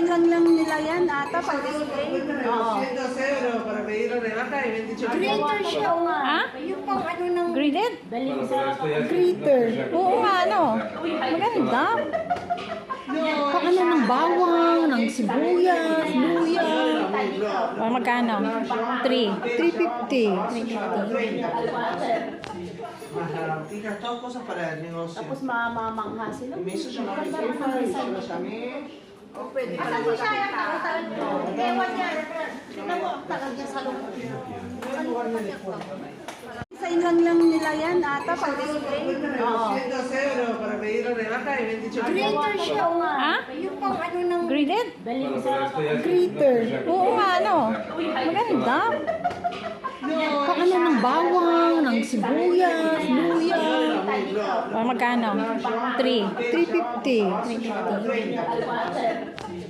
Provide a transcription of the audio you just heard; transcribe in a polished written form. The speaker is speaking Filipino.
Isa-isahan lang nila yan ata pag display. Oo. 200 euro para pedir la rebaja y 28 Greater siya. Ha? Yung pang ano ng Graded? greater. Oo nga, ano? Maganda. Pang ano ng bawang, ng sibuyas, luya. Magkano? 3. 350. Hijas, todas cosas para el negocio. Tapos mamamangha sila. Y me hizo llamar mi jefa y yo lo llamé. Pwede pala mo siya yung tagal mo. Ewan niya. Tignan mo ang tagal niya sa loob. Isa-isahan lang nila yan ata pag display. Oo. 200 euro para pedir la rebaja y 28 Greater siya. Ha? Yung pang ano ng Graded? greater. Oo nga, ano? Maganda. Pang ano ng bawang, ng sibuyas, luya. Magkano? 3. 350.